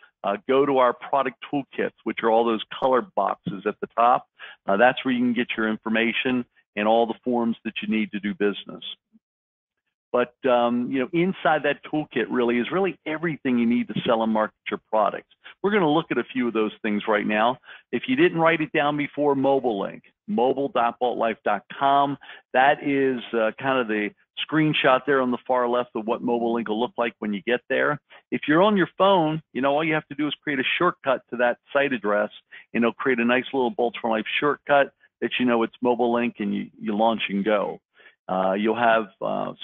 go to our product toolkits, which are all those colored boxes at the top. That's where you can get your information and all the forms that you need to do business. But inside that toolkit is everything you need to sell and market your products. We're going to look at a few of those things right now. If you didn't write it down before, mobile link, mobile.baltlife.com. That is kind of the screenshot there on the far left of what mobile link will look like when you get there. If you're on your phone, all you have to do is create a shortcut to that site address, and it'll create a nice little Baltimore Life shortcut that it's mobile link, and you launch and go. You'll have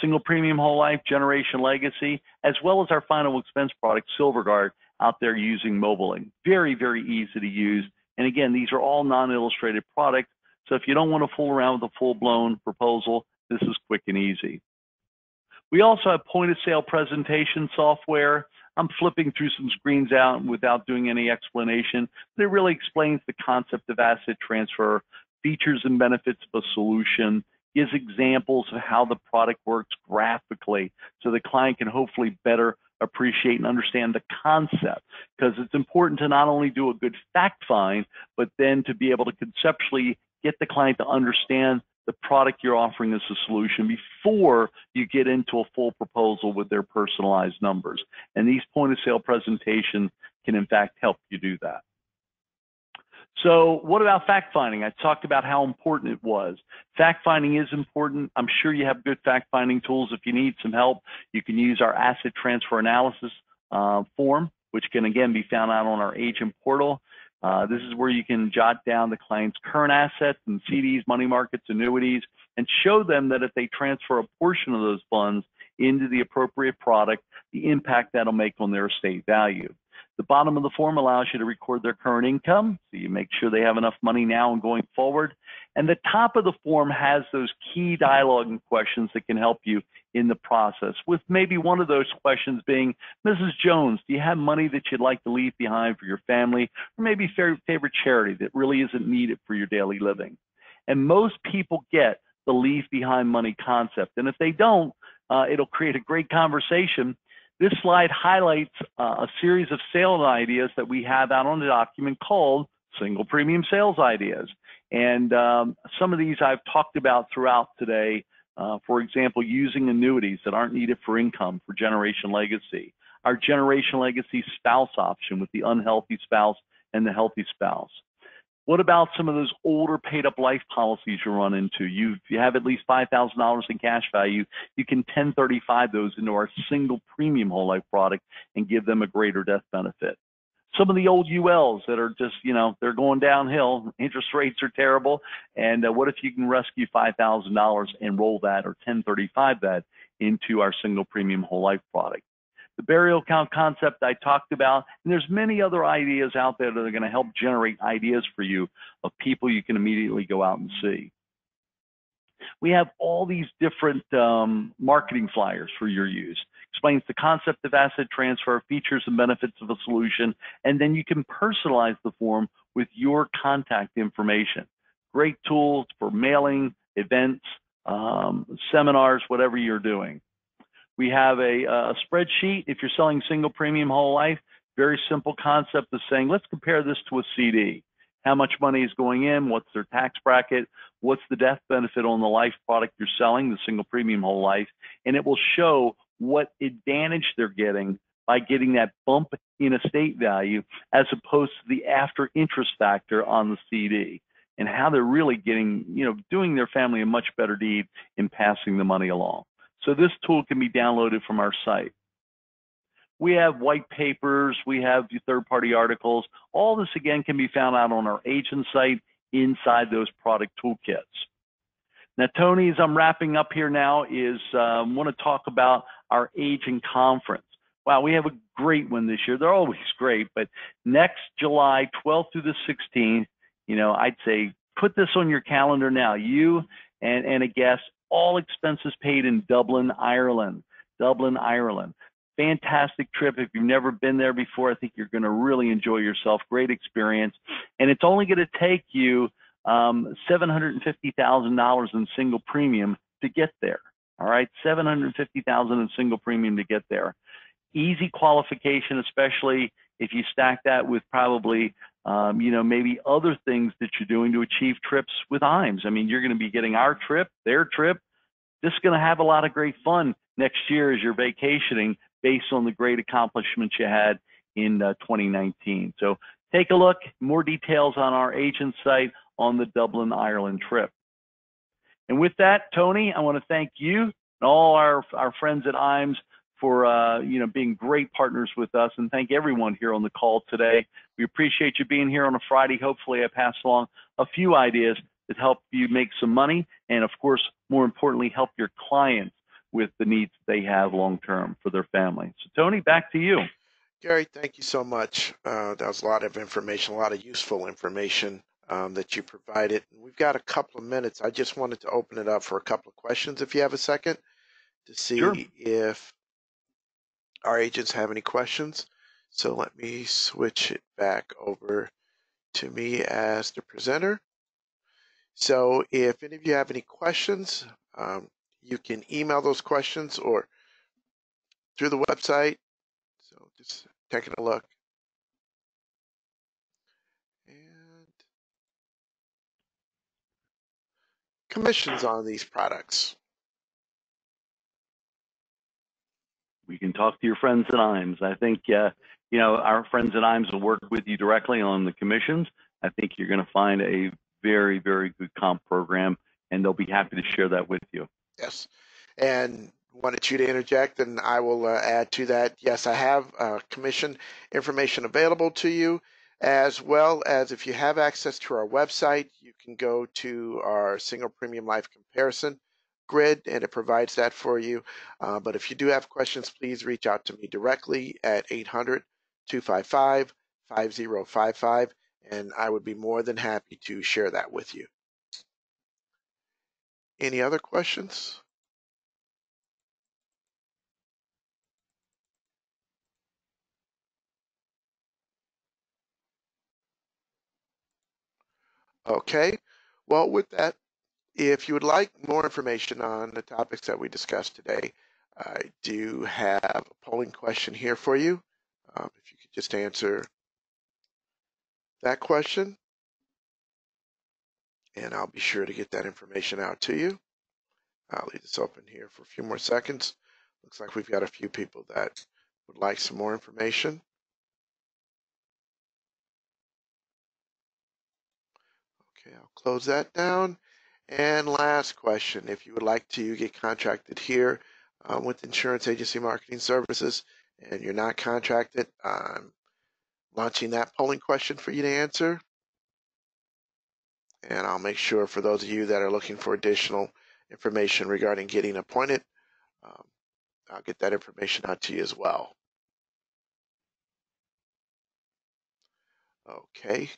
single premium whole life, Generation Legacy, as well as our final expense product, SilverGuard, out there using mobile link. Very, very easy to use. And again, these are all non-illustrated products. So if you don't want to fool around with a full-blown proposal, this is quick and easy. We also have point-of-sale presentation software. I'm flipping through some screens out without doing any explanation, but it really explains the concept of asset transfer, features and benefits of a solution, gives examples of how the product works graphically so the client can hopefully better appreciate and understand the concept, because it's important to not only do a good fact find, but then to be able to conceptually get the client to understand the product you're offering as a solution before you get into a full proposal with their personalized numbers. And these point-of-sale presentations can, in fact, help you do that. So what about fact-finding? I talked about how important it was. Fact-finding is important. I'm sure you have good fact-finding tools. If you need some help, you can use our asset transfer analysis form, which can, again, be found out on our agent portal. This is where you can jot down the client's current assets and CDs, money markets, annuities, and show them that if they transfer a portion of those funds into the appropriate product, the impact that'll make on their estate value. The bottom of the form allows you to record their current income, so you make sure they have enough money now and going forward. And the top of the form has those key dialogue questions that can help you in the process, with maybe one of those questions being, Mrs. Jones, do you have money that you'd like to leave behind for your family, or maybe favorite charity that really isn't needed for your daily living? And most people get the leave behind money concept. And if they don't, it'll create a great conversation. This slide highlights a series of sales ideas that we have out on the document called Single Premium Sales Ideas. And some of these I've talked about throughout today. For example, using annuities that aren't needed for income for generation legacy. Our generation legacy spouse option with the unhealthy spouse and the healthy spouse. What about some of those older paid up life policies you run into? If you have at least $5,000 in cash value, you can 1035 those into our single premium whole life product and give them a greater death benefit. Some of the old ULs that are just, they're going downhill, interest rates are terrible, and what if you can rescue $5,000 and roll that or 1035 that into our single premium whole life product? The burial account concept I talked about, and there's many other ideas out there that are going to help generate ideas for you of people you can immediately go out and see. We have all these different marketing flyers for your use. Explains the concept of asset transfer, features and benefits of a solution, and then you can personalize the form with your contact information. Great tools for mailing, events, seminars, whatever you're doing. We have a spreadsheet if you're selling single premium whole life. Very simple concept of saying, let's compare this to a CD. How much money is going in? What's their tax bracket? What's the death benefit on the life product you're selling, the single premium whole life? And it will show what advantage they're getting by getting that bump in estate value as opposed to the after interest factor on the CD, and how they're really getting, doing their family a much better deed in passing the money along. So this tool can be downloaded from our site. We have white papers, we have third-party articles. All this, again, can be found out on our agent site inside those product toolkits. Now, Tony, as I'm wrapping up here now, want to talk about our agent conference. Wow, we have a great one this year. They're always great, but next July 12th through the 16th, I'd say put this on your calendar now. You and a guest, all expenses paid in Dublin, Ireland. Dublin, Ireland. Fantastic trip. If you've never been there before, I think you're going to really enjoy yourself. Great experience. And it's only going to take you $750,000 in single premium to get there. All right, $750,000 in single premium to get there. Easy qualification, especially if you stack that with probably maybe other things that you're doing to achieve trips with IAMS. I mean, you're going to be getting our trip, their trip. Just going to have a lot of great fun next year as you're vacationing based on the great accomplishments you had in 2019. So take a look, more details on our agent site on the Dublin, Ireland trip. And with that, Tony, I want to thank you and all our friends at IAMS for being great partners with us, and thank everyone here on the call today. We appreciate you being here on a Friday. Hopefully I passed along a few ideas that help you make some money, and of course, more importantly, help your clients with the needs they have long-term for their family. So Tony, back to you. Gary, thank you so much. That was a lot of information, a lot of useful information that you provided. We've got a couple of minutes. I just wanted to open it up for a couple of questions, if you have a second, to see Sure. if our agents have any questions. So let me switch it back over to me as the presenter. So if any of you have any questions, you can email those questions or through the website. So just taking a look. And commissions on these products. We can talk to your friends at IAMS. I think, our friends at IAMS will work with you directly on the commissions. I think you're going to find a very, very good comp program, and they'll be happy to share that with you. Yes. And wanted you to interject, and I will add to that. Yes, I have commission information available to you. As well as if you have access to our website, you can go to our single premium life comparison grid and it provides that for you. But if you do have questions, please reach out to me directly at 800-255-5055 and I would be more than happy to share that with you. Any other questions? Okay, well, with that, if you would like more information on the topics that we discussed today, I do have a polling question here for you. If you could just answer that question, and I'll be sure to get that information out to you. I'll leave this open here for a few more seconds. Looks like we've got a few people that would like some more information. Okay, I'll close that down. And last question, if you would like to get contracted here with Insurance Agency Marketing Services and you're not contracted, I'm launching that polling question for you to answer. And I'll make sure for those of you that are looking for additional information regarding getting appointed, I'll get that information out to you as well. Okay,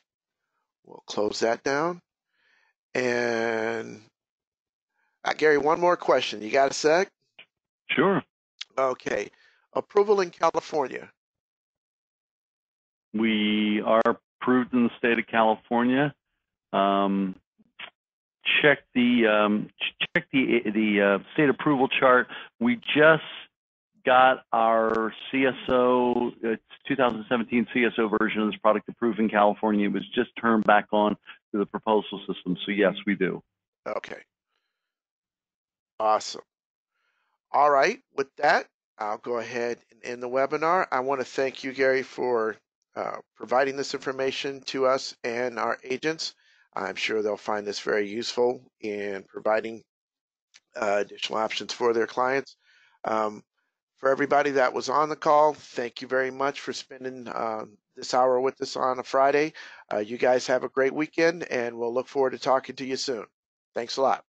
we'll close that down. And Gary, one more question. You got a sec? Sure. Okay. Approval in California. We are approved in the state of California. Check the state approval chart. We just got our CSO, it's 2017 CSO version of this product approved in California. It was just turned back on to the proposal system. So yes, we do. Okay. Awesome. All right. With that, I'll go ahead and end the webinar. I want to thank you, Gary, for providing this information to us and our agents. I'm sure they'll find this very useful in providing additional options for their clients. For everybody that was on the call, thank you very much for spending this hour with us on a Friday. You guys have a great weekend, and we'll look forward to talking to you soon. Thanks a lot.